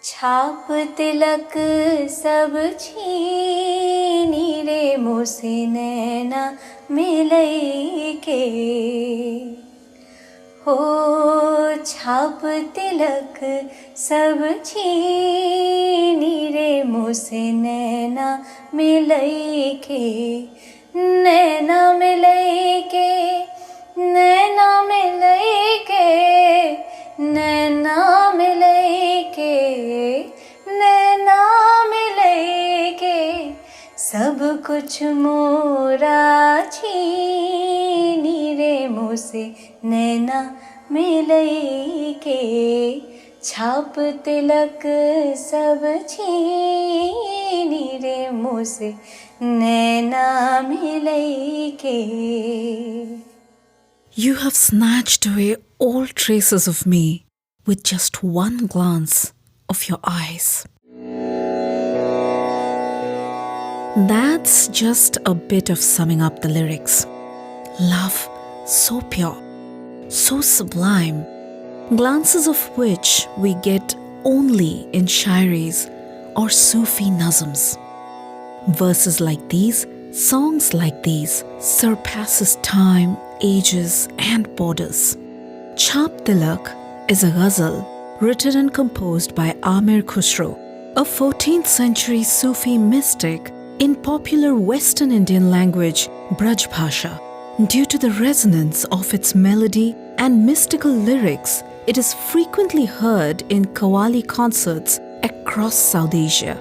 छाप तिलक सब छीनी रे मोसे नैना मिलई के हो छाप तिलक सब छीनी रे मोसे नैना मिलई के नैना मिलई के नैना मिलई के नैना मिलई के नैना मिलई के सब कुछ मोरा छीनी रे मोसे नैना मिलई के छाप तिलक सब छीनी रे मोसे नैना मिलई के You have snatched away all traces of me with just one glance of your eyes. That's just a bit of summing up the lyrics. Love so pure, so sublime, glances of which we get only in shairis or Sufi nazms. Verses like these, songs like these surpasses time, ages and borders. Chhaap Tilak is a ghazal written and composed by Amir Khusro, a 14th century Sufi mystic in popular Western Indian language Braj Bhasha. Due to the resonance of its melody and mystical lyrics, it is frequently heard in Qawwali concerts across South Asia.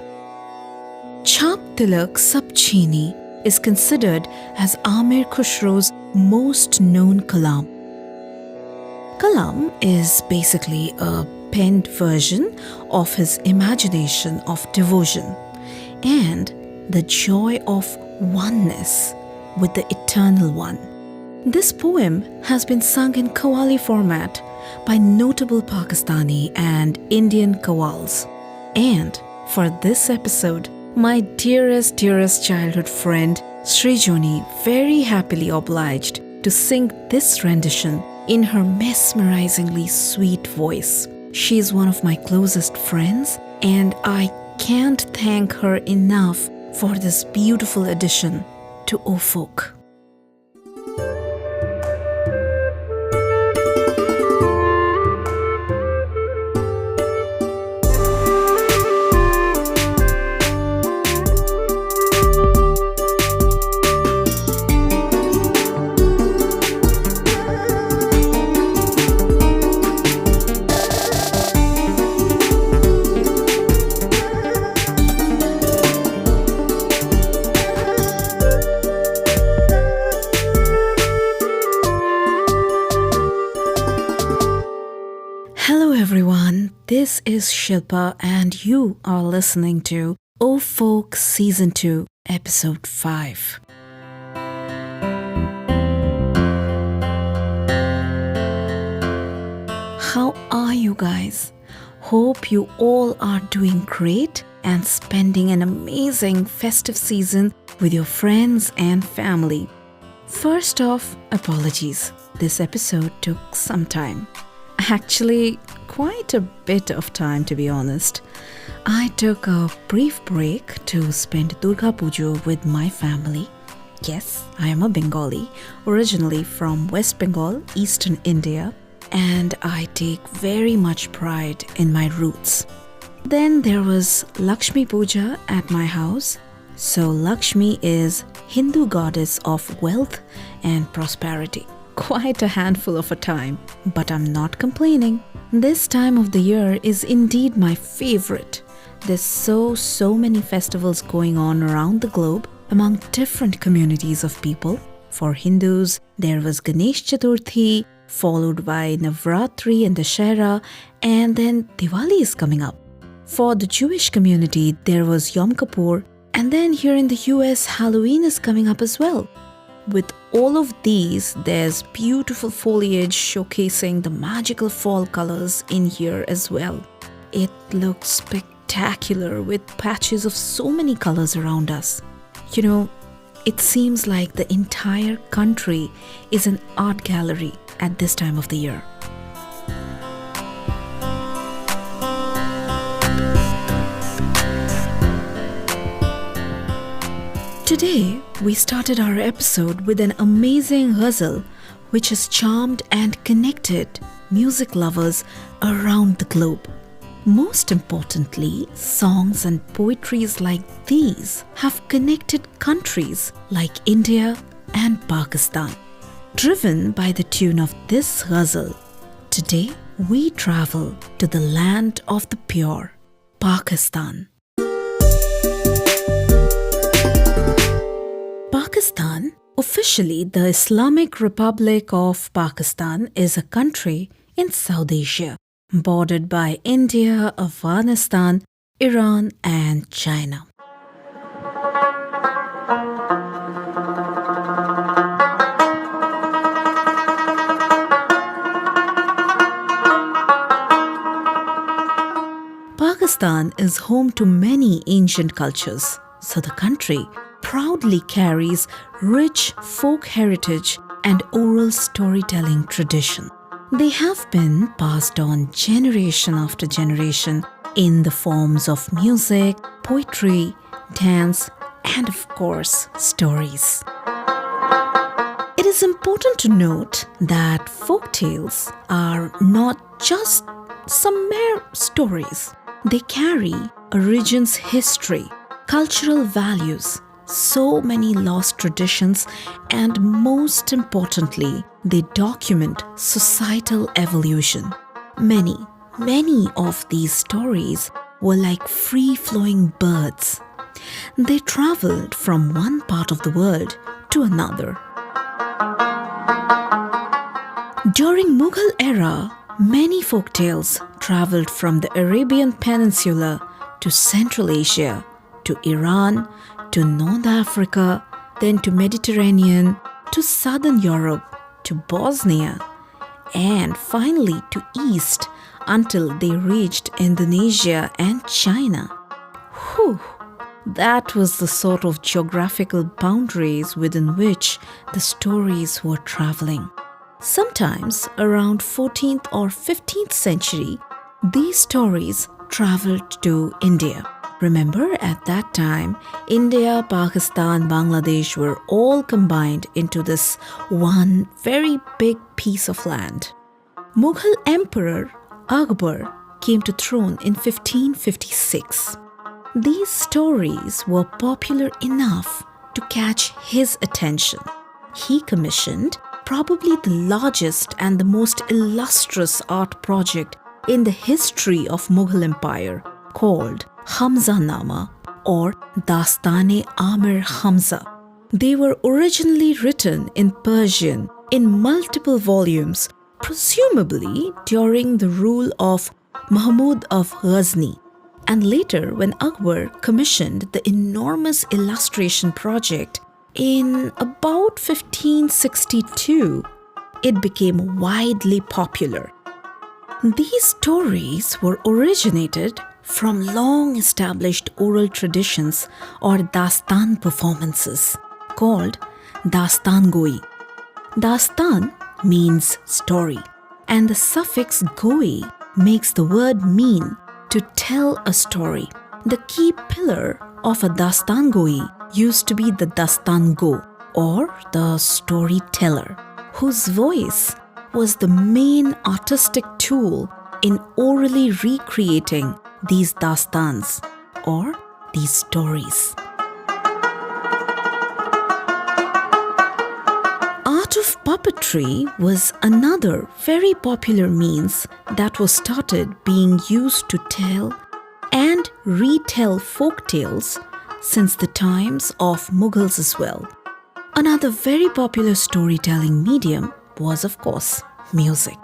Chhaap Tilak Sab Chheeni is considered as Amir Khusro's most known kalam. Kalam is basically a penned version of his imagination of devotion and the joy of oneness with the Eternal One. This poem has been sung in Qawwali format by notable Pakistani and Indian qawwals. And for this episode, my dearest childhood friend Srijoni very happily obliged to sing this rendition in her mesmerizingly sweet voice. She is one of my closest friends and I can't thank her enough for this beautiful addition to Ohh Folk. Hello everyone, this is Shilpa and you are listening to Ohh Folk Season 2, Episode 5. How are you guys? Hope you all are doing great and spending an amazing festive season with your friends and family. First off, apologies. This episode took some time. Actually, quite a bit of time to be honest. I took a brief break to spend Durga Puja with my family. Yes, I am a Bengali, originally from West Bengal, Eastern India, and I take very much pride in my roots. Then there was Lakshmi Puja at my house. So Lakshmi is Hindu goddess of wealth and prosperity. Quite a handful of a time, but I'm not complaining. This time of the year is indeed my favorite. There's so many festivals going on around the globe among different communities of people. For Hindus, there was Ganesh Chaturthi, followed by Navratri and Dashera, and then Diwali is coming up. For the Jewish community, there was Yom Kippur, and then here in the US, Halloween is coming up as well. With all of these, there's beautiful foliage showcasing the magical fall colors in here as well. It looks spectacular with patches of so many colors around us. You know, it seems like the entire country is an art gallery at this time of the year. Today, we started our episode with an amazing ghazal which has charmed and connected music lovers around the globe. Most importantly, songs and poetries like these have connected countries like India and Pakistan. Driven by the tune of this ghazal, today we travel to the land of the pure, Pakistan. Pakistan, officially the Islamic Republic of Pakistan, is a country in South Asia, bordered by India, Afghanistan, Iran and China. Pakistan is home to many ancient cultures, so the country proudly carries rich folk heritage and oral storytelling tradition. They have been passed on generation after generation in the forms of music, poetry, dance, and of course, stories. It is important to note that folk tales are not just some mere stories. They carry a region's history, cultural values, so many lost traditions, and most importantly, they document societal evolution. Many of these stories were like free-flowing birds. They traveled from one part of the world to another. During Mughal era, many folk tales traveled from the Arabian Peninsula to Central Asia, to Iran, to North Africa, then to Mediterranean, to Southern Europe, to Bosnia, and finally to East until they reached Indonesia and China. Whew! That was the sort of geographical boundaries within which the stories were traveling. Sometimes around 14th or 15th century, these stories traveled to India. Remember, at that time, India, Pakistan, Bangladesh were all combined into this one very big piece of land. Mughal Emperor Akbar came to throne in 1556. These stories were popular enough to catch his attention. He commissioned probably the largest and the most illustrious art project in the history of Mughal Empire, called Hamza-Nama or Dastane Amir Hamza. They were originally written in Persian in multiple volumes, presumably during the rule of Mahmud of Ghazni. And later, when Akbar commissioned the enormous illustration project in about 1562, it became widely popular. These stories were originated from long-established oral traditions or dastan performances called dastan-goi. Dastan means story, and the suffix goi makes the word mean to tell a story. The key pillar of a dastan-goi used to be the dastan-go, or the storyteller, whose voice was the main artistic tool in orally recreating these dastans, or these stories. Art of puppetry was another very popular means that was started being used to tell and retell folk tales since the times of Mughals as well. Another very popular storytelling medium was, of course, music.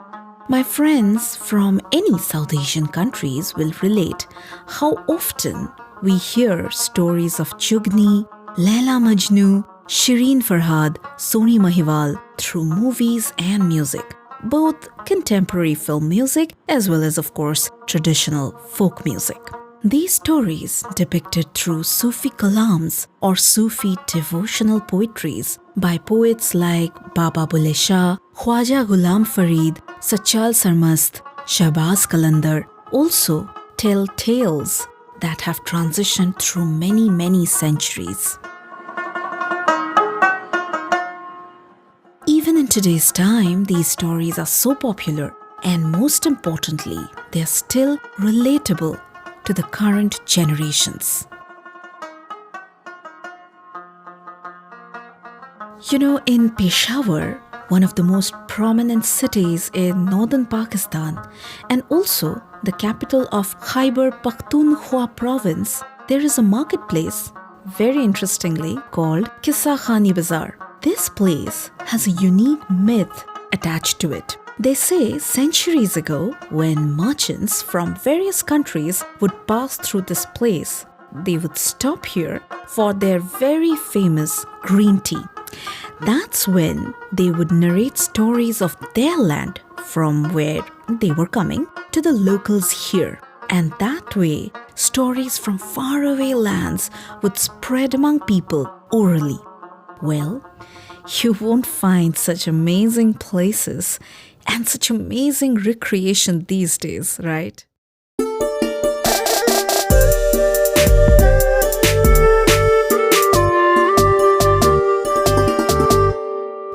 My friends from any South Asian countries will relate how often we hear stories of Chugni, Laila Majnu, Shireen Farhad, Soni Mahiwal through movies and music, both contemporary film music as well as, of course, traditional folk music. These stories depicted through Sufi kalams or Sufi devotional poetries by poets like Baba Bulle Shah, Khwaja Ghulam Farid, Sachal Sarmast, Shahbaz Qalandar also tell tales that have transitioned through many centuries. in today's time, these stories are so popular and most importantly, they are still relatable to the current generations. You know, in Peshawar, one of the most prominent cities in northern Pakistan and also the capital of Khyber Pakhtunkhwa province, there is a marketplace, very interestingly, called Qissa Khani Bazaar. This place has a unique myth attached to it. They say centuries ago, when merchants from various countries would pass through this place, they would stop here for their very famous green tea. That's when they would narrate stories of their land from where they were coming to the locals here. And that way, stories from faraway lands would spread among people orally. Well, you won't find such amazing places and such amazing recreation these days, right?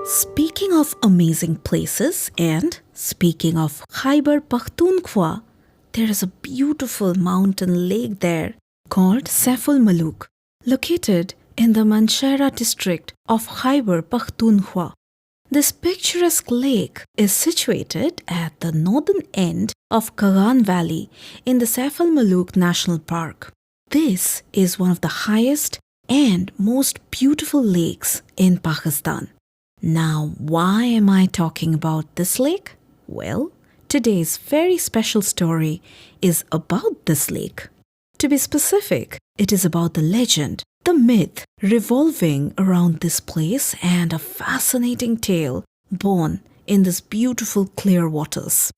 Speaking of amazing places and speaking of Khyber Pakhtunkhwa, there is a beautiful mountain lake there called Saiful Maluk, located in the Manshera district of Khyber Pakhtunkhwa. This picturesque lake is situated at the northern end of Kagan Valley in the Saiful Maluk National Park. This is one of the highest and most beautiful lakes in Pakistan. Now, why am I talking about this lake? Well, today's very special story is about this lake. To be specific, it is about the legend, the myth revolving around this place and a fascinating tale born in this beautiful clear waters.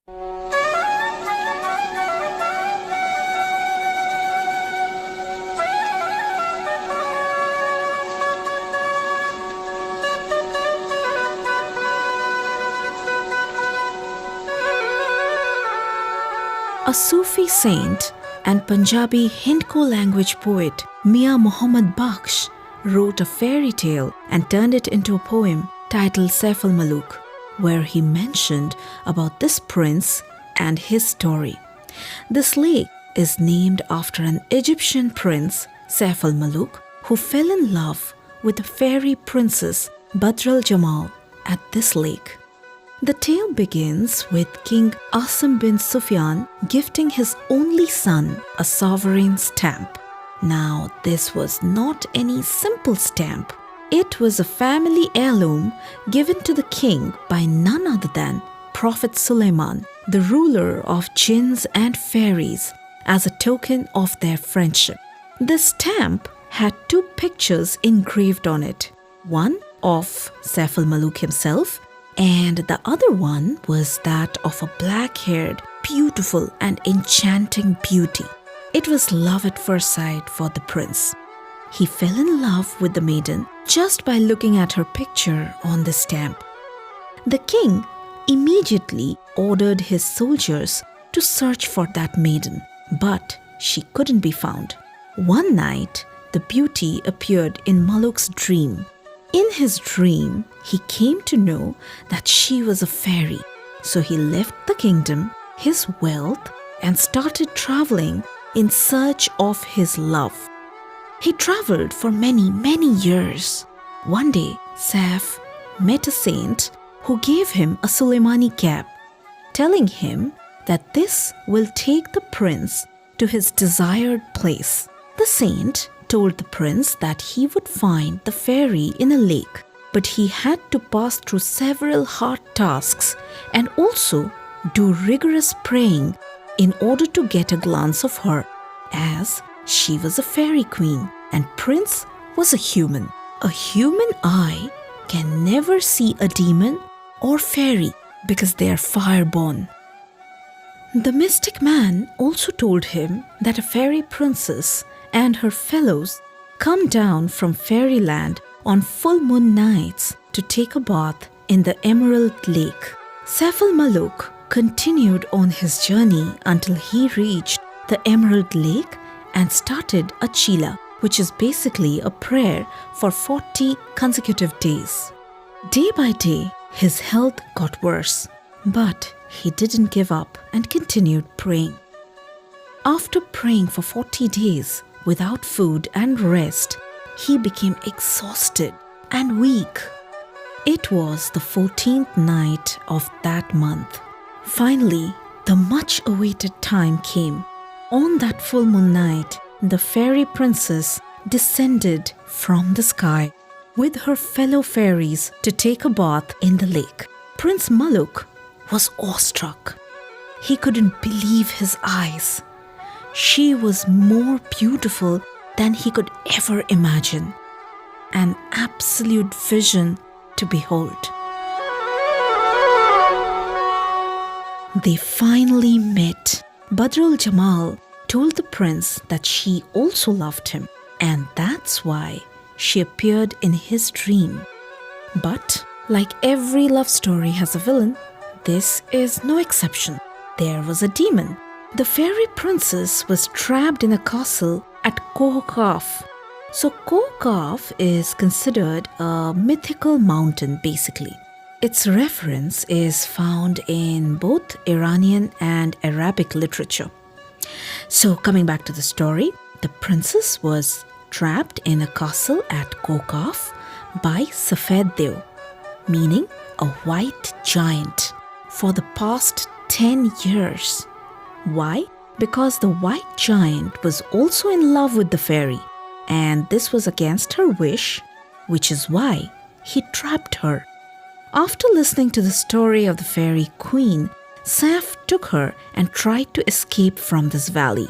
A Sufi saint and Punjabi Hindko language poet Mia Muhammad Bakhsh wrote a fairy tale and turned it into a poem titled Saiful Maluk, where he mentioned about this prince and his story. This lake is named after an Egyptian prince, Saiful Maluk, who fell in love with the fairy princess Badr al-Jamal at this lake. The tale begins with King Asim bin Sufyan gifting his only son a sovereign stamp. Now, this was not any simple stamp. It was a family heirloom given to the king by none other than Prophet Sulaiman, the ruler of jinns and fairies, as a token of their friendship. The stamp had two pictures engraved on it, one of Saiful Maluk himself, and the other one was that of a black-haired, beautiful and enchanting beauty. It was love at first sight for the prince. He fell in love with the maiden just by looking at her picture on the stamp. The king immediately ordered his soldiers to search for that maiden, but she couldn't be found. One night, the beauty appeared in Maluk's dream. In his dream, he came to know that she was a fairy. So he left the kingdom, his wealth, and started traveling in search of his love. He traveled for many years. One day, Saif met a saint who gave him a Sulaimani cap, telling him that this will take the prince to his desired place. The saint told the prince that he would find the fairy in a lake, but he had to pass through several hard tasks and also do rigorous praying in order to get a glance of her, as she was a fairy queen and prince was a human. A human eye can never see a demon or fairy because they are fireborn. The mystic man also told him that a fairy princess and her fellows come down from fairyland on full moon nights to take a bath in the Emerald Lake. Saiful Maluk continued on his journey until he reached the Emerald Lake and started a chila, which is basically a prayer for 40 consecutive days. Day by day, His health got worse, but he didn't give up and continued praying. After praying for 40 days without food and rest, he became exhausted and weak. It was the 14th night of that month. Finally, the much-awaited time came. On that full moon night, the fairy princess descended from the sky with her fellow fairies to take a bath in the lake. Prince Maluk was awestruck. He couldn't believe his eyes. She was more beautiful than he could ever imagine. An absolute vision to behold. They finally met. Badrul Jamal told the prince that she also loved him, and that's why she appeared in his dream. But like every love story has a villain, this is no exception. There was a demon. The fairy princess was trapped in a castle at Khaf. So Khaf is considered a mythical mountain basically. Its reference is found in both Iranian and Arabic literature. So coming back to the story, the princess was trapped in a castle at Khaf by Safed Dev, meaning a white giant, for the past 10 years. Why? Because the white giant was also in love with the fairy, and this was against her wish, which is why he trapped her. After listening to the story of the fairy queen, Saf took her and tried to escape from this valley.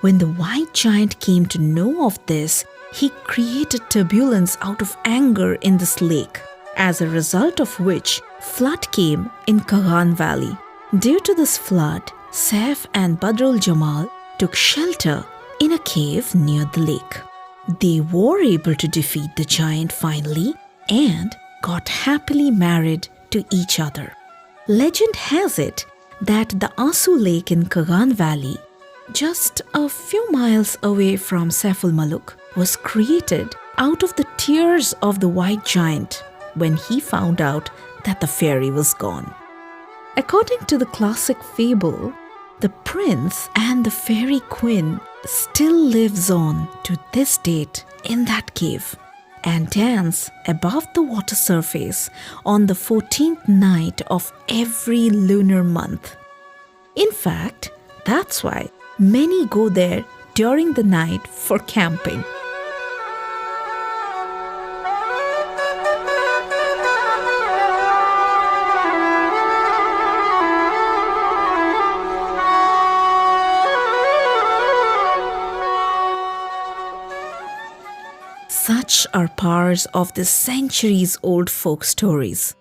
When the white giant came to know of this, he created turbulence out of anger in this lake, as a result of which flood came in Kagan Valley. Due to this flood, Saif and Badrul Jamal took shelter in a cave near the lake. They were able to defeat the giant finally and got happily married to each other. Legend has it that the Asu Lake in Kagan Valley, just a few miles away from Saiful Maluk, was created out of the tears of the white giant when he found out that the fairy was gone. According to the classic fable, the prince and the fairy queen still lives on to this date in that cave and dance above the water surface on the 14th night of every lunar month. In fact, that's why many go there during the night for camping. Such are powers of the centuries-old folk stories.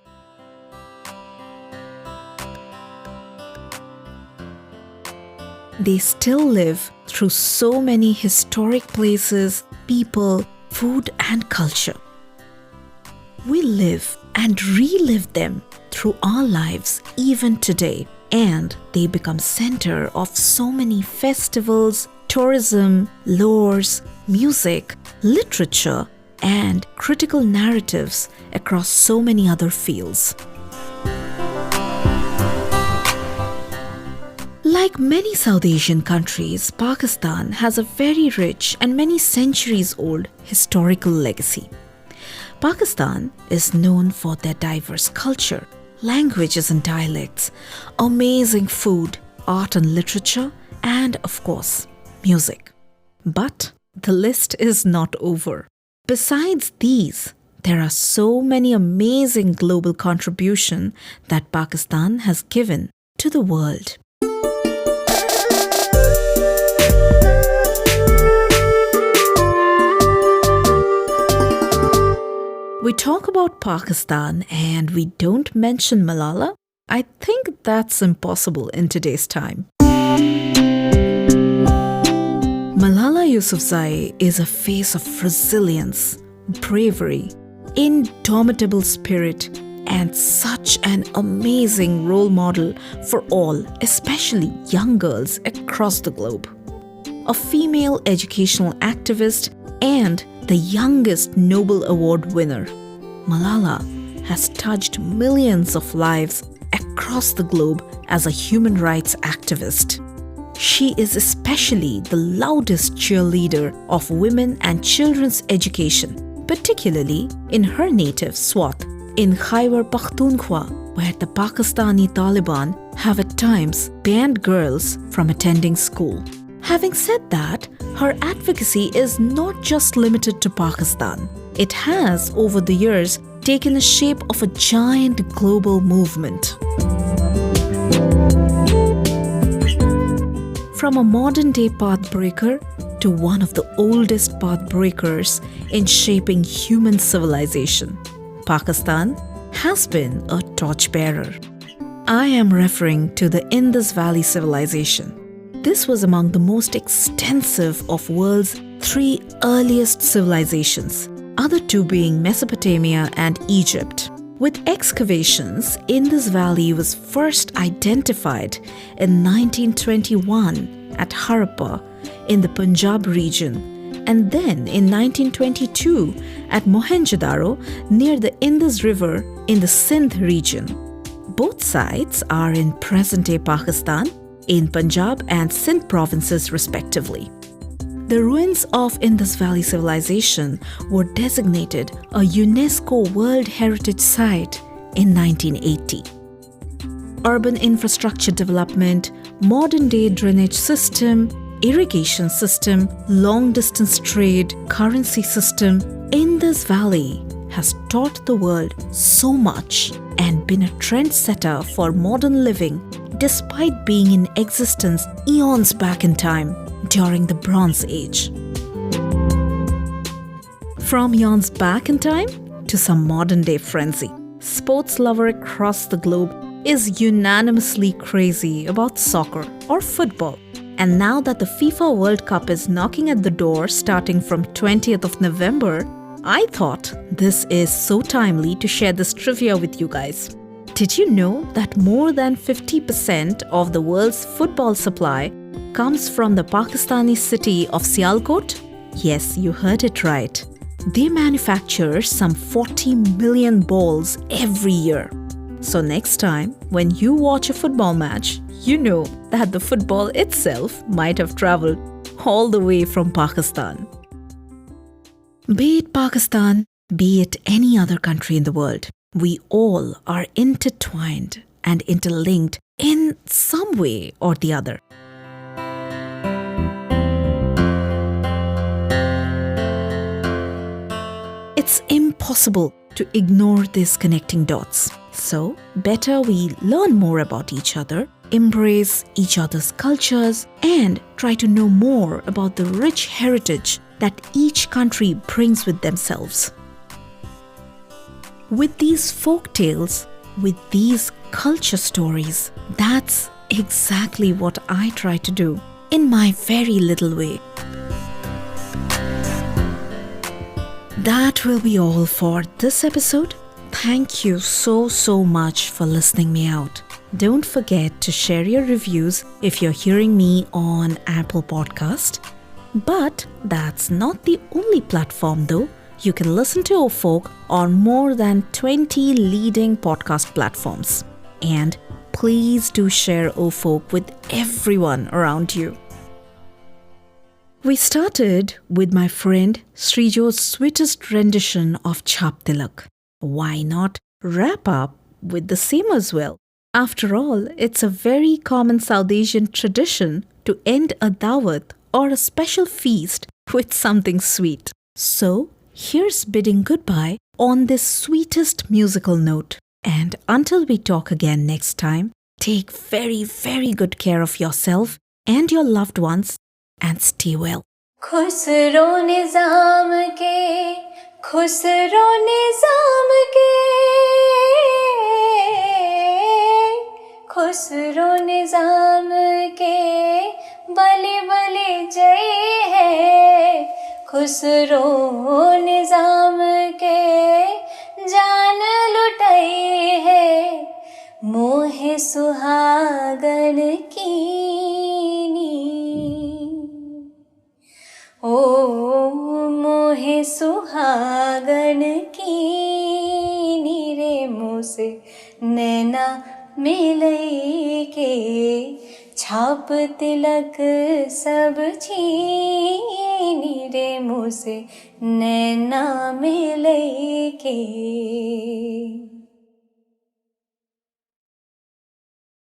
They still live through so many historic places, people, food and culture. We live and relive them through our lives even today, and they become center of so many festivals, tourism, lores, music, literature, and critical narratives across so many other fields. Like many South Asian countries, Pakistan has a very rich and many centuries-old historical legacy. Pakistan is known for their diverse culture, languages and dialects, amazing food, art and literature, and of course, music. But the list is not over. Besides these, there are so many amazing global contributions that Pakistan has given to the world. We talk about Pakistan and we don't mention Malala. I think that's impossible in today's time. Malala Yousafzai is a face of resilience, bravery, indomitable spirit, and such an amazing role model for all, especially young girls across the globe. A female educational activist and the youngest Nobel Award winner, Malala has touched millions of lives across the globe as a human rights activist. She is especially the loudest cheerleader of women and children's education, particularly in her native Swat, in Khyber Pakhtunkhwa, where the Pakistani Taliban have at times banned girls from attending school. Having said that, her advocacy is not just limited to Pakistan. It has, over the years, taken the shape of a giant global movement. From a modern-day pathbreaker to one of the oldest pathbreakers in shaping human civilization, Pakistan has been a torchbearer. I am referring to the Indus Valley Civilization. This was among the most extensive of world's 3 earliest civilizations, other 2 being Mesopotamia and Egypt. With excavations, Indus Valley was first identified in 1921 at Harappa in the Punjab region, and then in 1922 at Mohenjo-daro near the Indus River in the Sindh region. Both sites are in present-day Pakistan, in Punjab and Sindh provinces respectively. The ruins of Indus Valley Civilization were designated a UNESCO World Heritage Site in 1980. Urban infrastructure development, modern-day drainage system, irrigation system, long-distance trade, currency system, Indus Valley has taught the world so much and been a trendsetter for modern living despite being in existence eons back in time during the Bronze Age. From eons back in time to some modern-day frenzy, sports lovers across the globe is unanimously crazy about soccer or football. And now that the FIFA World Cup is knocking at the door starting from 20th of November, I thought this is so timely to share this trivia with you guys. Did you know that more than 50% of the world's football supply comes from the Pakistani city of Sialkot? Yes, you heard it right. They manufacture some 40 million balls every year. So next time, when you watch a football match, you know that the football itself might have traveled all the way from Pakistan. Be it Pakistan, be it any other country in the world, we all are intertwined and interlinked in some way or the other. It's impossible to ignore these connecting dots. So, better we learn more about each other, embrace each other's cultures, and try to know more about the rich heritage that each country brings with themselves. With these folk tales, with these culture stories, that's exactly what I try to do in my very little way. That will be all for this episode. Thank you so much for listening me out. Don't forget to share your reviews if you're hearing me on Apple Podcast. But that's not the only platform though. You can listen to Ohh Folk on more than 20 leading podcast platforms. And please do share Ohh Folk with everyone around you. We started with my friend Srijoni's sweetest rendition of Chhaap Tilak. Why not wrap up with the same as well? After all, it's a very common South Asian tradition to end a dawat or a special feast with something sweet. So, here's bidding goodbye on this sweetest musical note. And until we talk again next time, take very good care of yourself and your loved ones and stay well. Khusro निजाम के खुसरो निजाम के बलि बलि जय है खुसरो निजाम के जान लुटाई है मोहे सुहागन कीनी ओ मोहे सुहागन कीनी रे से नैना मिलई के छाप तिलक सब छीनी रे मुँह से नैना मिलई के